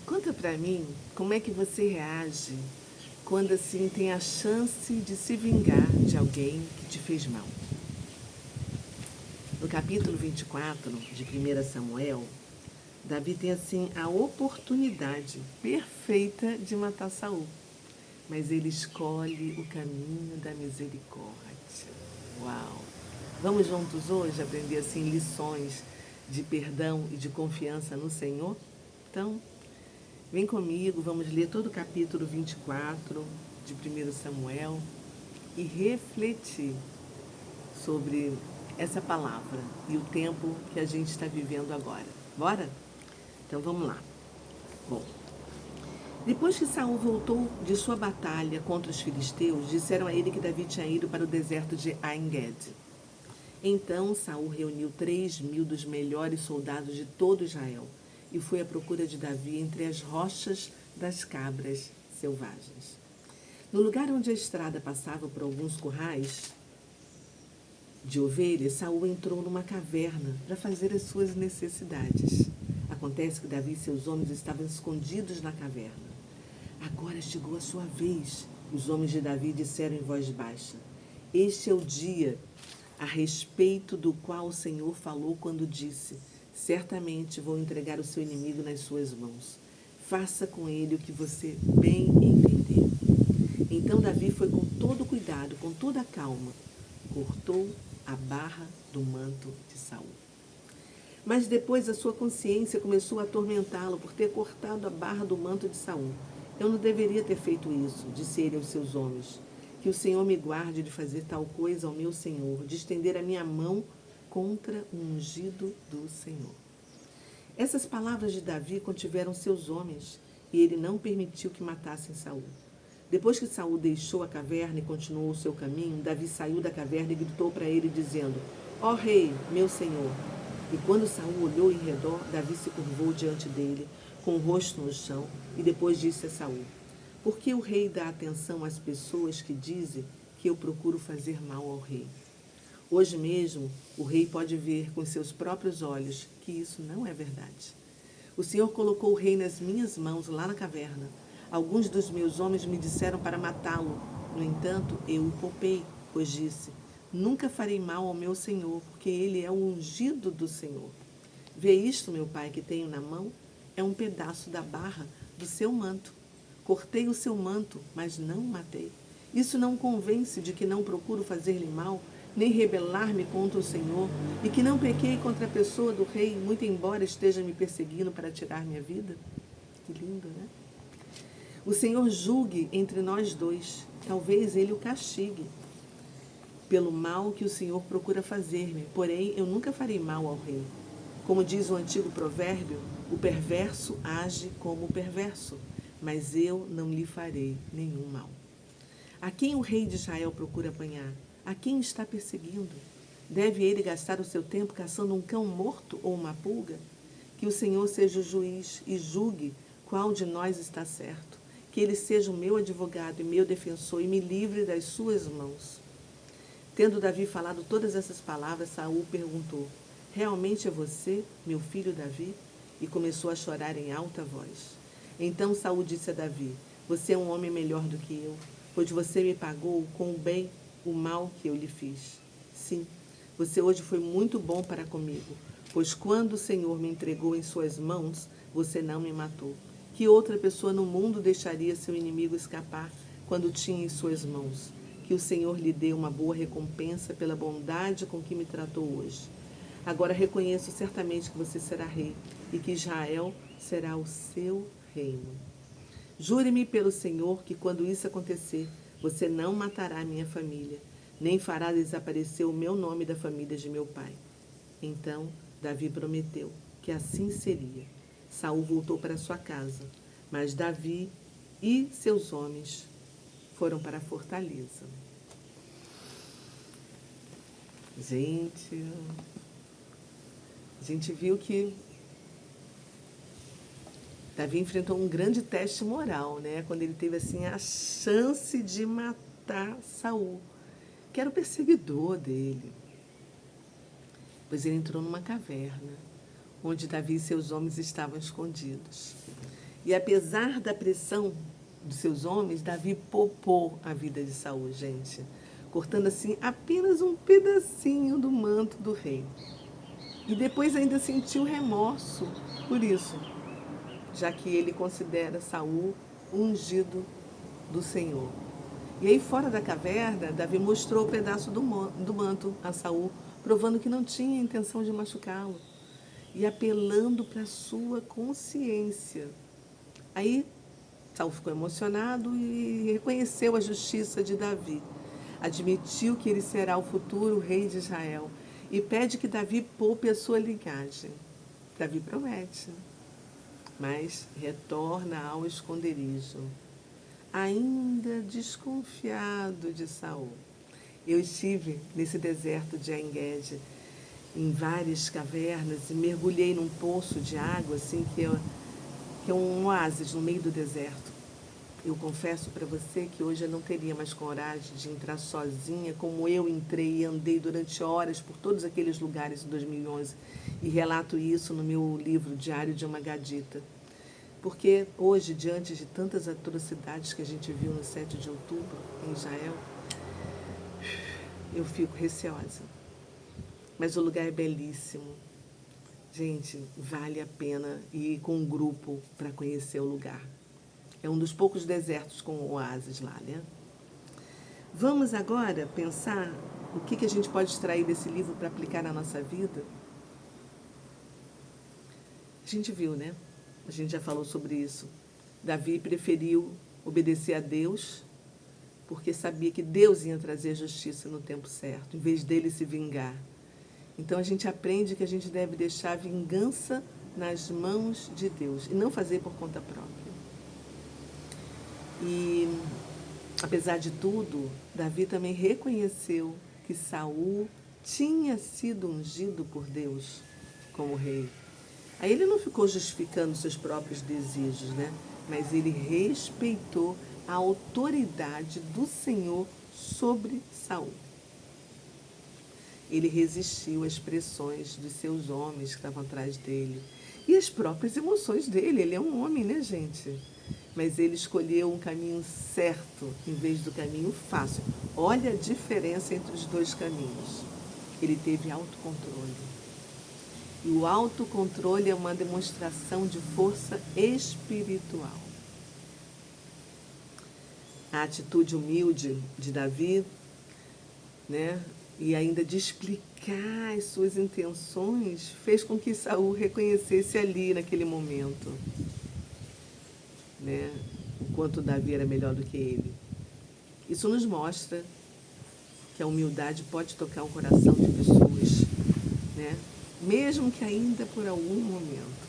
Conta pra mim como é que você reage quando assim tem a chance de se vingar de alguém que te fez mal. No capítulo 24 de 1 Samuel, Davi tem assim a oportunidade perfeita de matar Saul, mas ele escolhe o caminho da misericórdia. Uau! Vamos juntos hoje aprender assim lições de perdão e de confiança no Senhor? Então, vem comigo, vamos ler todo o capítulo 24 de 1 Samuel e refletir sobre essa palavra e o tempo que a gente está vivendo agora. Bora? Então vamos lá. Bom, depois que Saul voltou de sua batalha contra os filisteus, disseram a ele que Davi tinha ido para o deserto de En-Gedi. Então Saul reuniu 3.000 dos melhores soldados de todo Israel e foi à procura de Davi entre as rochas das cabras selvagens. No lugar onde a estrada passava por alguns currais de ovelhas, Saul entrou numa caverna para fazer as suas necessidades. Acontece que Davi e seus homens estavam escondidos na caverna. Agora chegou a sua vez. Os homens de Davi disseram em voz baixa: Este é o dia a respeito do qual o Senhor falou quando disse: Certamente vou entregar o seu inimigo nas suas mãos. Faça com ele o que você bem entender. Então Davi foi com todo cuidado, com toda a calma, cortou a barra do manto de Saul. Mas depois a sua consciência começou a atormentá-lo por ter cortado a barra do manto de Saul. Eu não deveria ter feito isso, disse ele aos seus homens. Que o Senhor me guarde de fazer tal coisa ao meu Senhor, de estender a minha mão contra o ungido do Senhor. Essas palavras de Davi contiveram seus homens, e ele não permitiu que matassem Saul. Depois que Saul deixou a caverna e continuou o seu caminho, Davi saiu da caverna e gritou para ele, dizendo: Ó rei, meu senhor! E quando Saul olhou em redor, Davi se curvou diante dele, com o rosto no chão, e depois disse a Saul: Por que o rei dá atenção às pessoas que dizem que eu procuro fazer mal ao rei? Hoje mesmo, o rei pode ver com seus próprios olhos que isso não é verdade. O Senhor colocou o rei nas minhas mãos lá na caverna. Alguns dos meus homens me disseram para matá-lo. No entanto, eu o poupei, pois disse: Nunca farei mal ao meu Senhor, porque ele é o ungido do Senhor. Vê isto, meu pai, que tenho na mão? É um pedaço da barra do seu manto. Cortei o seu manto, mas não o matei. Isso não convence de que não procuro fazer-lhe mal, nem rebelar-me contra o Senhor, e que não pequei contra a pessoa do rei, muito embora esteja me perseguindo para tirar minha vida? Que lindo, né? O Senhor julgue entre nós dois. Talvez ele o castigue pelo mal que o Senhor procura fazer-me. Porém, eu nunca farei mal ao rei. Como diz o antigo provérbio, o perverso age como o perverso, mas eu não lhe farei nenhum mal. A quem o rei de Israel procura apanhar? A quem está perseguindo? Deve ele gastar o seu tempo caçando um cão morto ou uma pulga? Que o Senhor seja o juiz e julgue qual de nós está certo. Que ele seja o meu advogado e meu defensor e me livre das suas mãos. Tendo Davi falado todas essas palavras, Saul perguntou: Realmente é você, meu filho Davi? E começou a chorar em alta voz. Então Saul disse a Davi: Você é um homem melhor do que eu, pois você me pagou com o bem o mal que eu lhe fiz. Sim, você hoje foi muito bom para comigo, pois quando o Senhor me entregou em suas mãos, você não me matou. Que outra pessoa no mundo deixaria seu inimigo escapar quando tinha em suas mãos? Que o Senhor lhe dê uma boa recompensa pela bondade com que me tratou hoje. Agora reconheço certamente que você será rei e que Israel será o seu reino. Jure-me pelo Senhor que quando isso acontecer, você não matará a minha família, nem fará desaparecer o meu nome da família de meu pai. Então Davi prometeu que assim seria. Saul voltou para sua casa, mas Davi e seus homens foram para a fortaleza. A gente viu que Davi enfrentou um grande teste moral, né? Quando ele teve assim a chance de matar Saul, que era o perseguidor dele. Pois ele entrou numa caverna, onde Davi e seus homens estavam escondidos. E apesar da pressão dos seus homens, Davi poupou a vida de Saul, gente, cortando assim apenas um pedacinho do manto do rei. E depois ainda sentiu remorso por isso, já que ele considera Saul o ungido do Senhor. E aí fora da caverna, Davi mostrou o pedaço do manto a Saul, provando que não tinha intenção de machucá-lo e apelando para a sua consciência. Aí Saul ficou emocionado e reconheceu a justiça de Davi. Admitiu que ele será o futuro rei de Israel e pede que Davi poupe a sua linhagem. Davi promete, mas retorna ao esconderijo, ainda desconfiado de Saul. Eu estive nesse deserto de En-Gedi, em várias cavernas, e mergulhei num poço de água, assim, que é um oásis no meio do deserto. Eu confesso para você que hoje eu não teria mais coragem de entrar sozinha, como eu entrei e andei durante horas por todos aqueles lugares em 2011. E relato isso no meu livro Diário de uma Gadita. Porque hoje, diante de tantas atrocidades que a gente viu no 7 de outubro, em Israel, eu fico receosa. Mas o lugar é belíssimo. Gente, vale a pena ir com um grupo para conhecer o lugar. É um dos poucos desertos com oásis lá, né? Vamos agora pensar o que a gente pode extrair desse livro para aplicar na nossa vida? A gente viu, né? A gente já falou sobre isso. Davi preferiu obedecer a Deus porque sabia que Deus ia trazer justiça no tempo certo, em vez dele se vingar. Então a gente aprende que a gente deve deixar a vingança nas mãos de Deus e não fazer por conta própria. E apesar de tudo, Davi também reconheceu que Saul tinha sido ungido por Deus como rei. Aí ele não ficou justificando seus próprios desejos, né? Mas ele respeitou a autoridade do Senhor sobre Saul. Ele resistiu às pressões dos seus homens que estavam atrás dele e às próprias emoções dele. Ele é um homem, né, gente? Mas ele escolheu um caminho certo em vez do caminho fácil. Olha a diferença entre os dois caminhos. Ele teve autocontrole. E o autocontrole é uma demonstração de força espiritual. A atitude humilde de Davi, né, e ainda de explicar as suas intenções, fez com que Saul reconhecesse ali, naquele momento, né, o quanto Davi era melhor do que ele. Isso nos mostra que a humildade pode tocar o coração de pessoas, né, mesmo que ainda por algum momento.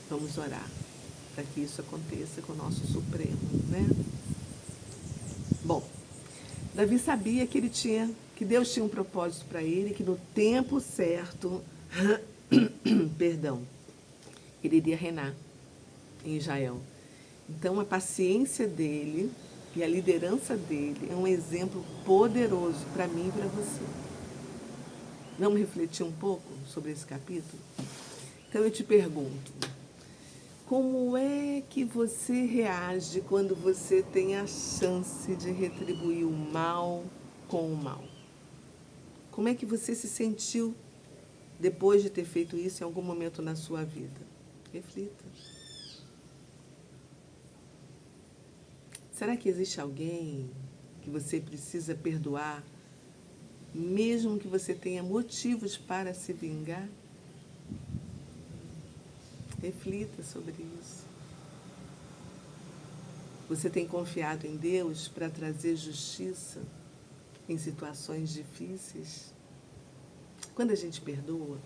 Vamos orar para que isso aconteça com o nosso Supremo, né? Bom, Davi sabia que Deus tinha um propósito para ele, que no tempo certo, perdão, ele iria reinar em Israel. Então a paciência dele e a liderança dele é um exemplo poderoso para mim e para você. Vamos refletir um pouco sobre esse capítulo? Então eu te pergunto, como é que você reage quando você tem a chance de retribuir o mal com o mal? Como é que você se sentiu depois de ter feito isso em algum momento na sua vida? Reflita. Será que existe alguém que você precisa perdoar, mesmo que você tenha motivos para se vingar? Reflita sobre isso. Você tem confiado em Deus para trazer justiça em situações difíceis? Quando a gente perdoa,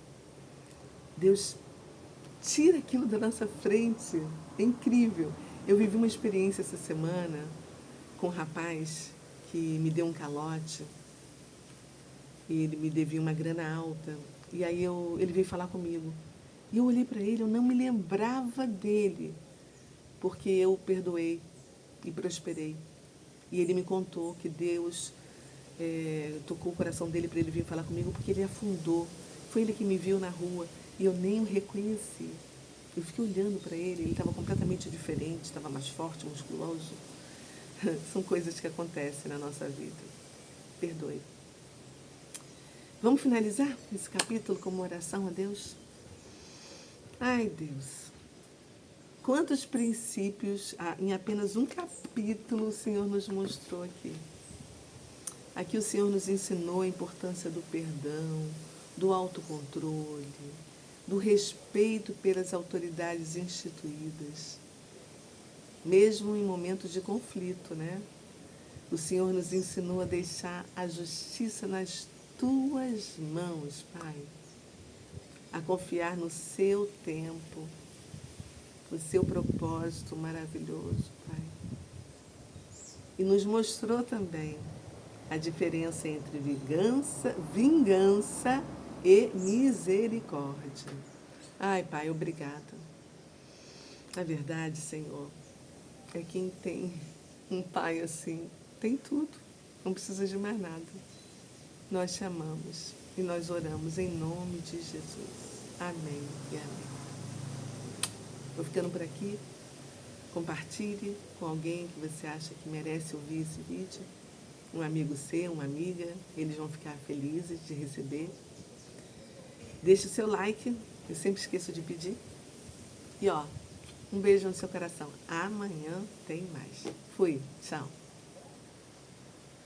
Deus tira aquilo da nossa frente. É incrível. Eu vivi uma experiência essa semana com um rapaz que me deu um calote. E ele me devia uma grana alta. E aí ele veio falar comigo. E eu olhei para ele, eu não me lembrava dele, porque eu perdoei e prosperei. E ele me contou que Deus tocou o coração dele para ele vir falar comigo, porque ele afundou. Foi ele que me viu na rua e eu nem o reconheci. Eu fiquei olhando para ele estava completamente diferente, estava mais forte, musculoso. São coisas que acontecem na nossa vida. Perdoe. Vamos finalizar esse capítulo com uma oração a Deus? Ai, Deus. Quantos princípios em apenas um capítulo o Senhor nos mostrou aqui. Aqui o Senhor nos ensinou a importância do perdão, do autocontrole, do respeito pelas autoridades instituídas, mesmo em momentos de conflito, né? O Senhor nos ensinou a deixar a justiça nas tuas mãos, Pai, a confiar no seu tempo, no seu propósito maravilhoso, Pai. E nos mostrou também a diferença entre vingança e misericórdia. Ai, Pai, obrigada. A verdade, Senhor, é quem tem um Pai assim, tem tudo, não precisa de mais nada. Nós te amamos e nós oramos em nome de Jesus. Amém e amém. Vou ficando por aqui. Compartilhe com alguém que você acha que merece ouvir esse vídeo. Um amigo seu, uma amiga, eles vão ficar felizes de receber. Deixe o seu like, eu sempre esqueço de pedir. E ó, um beijo no seu coração. Amanhã tem mais. Fui, tchau.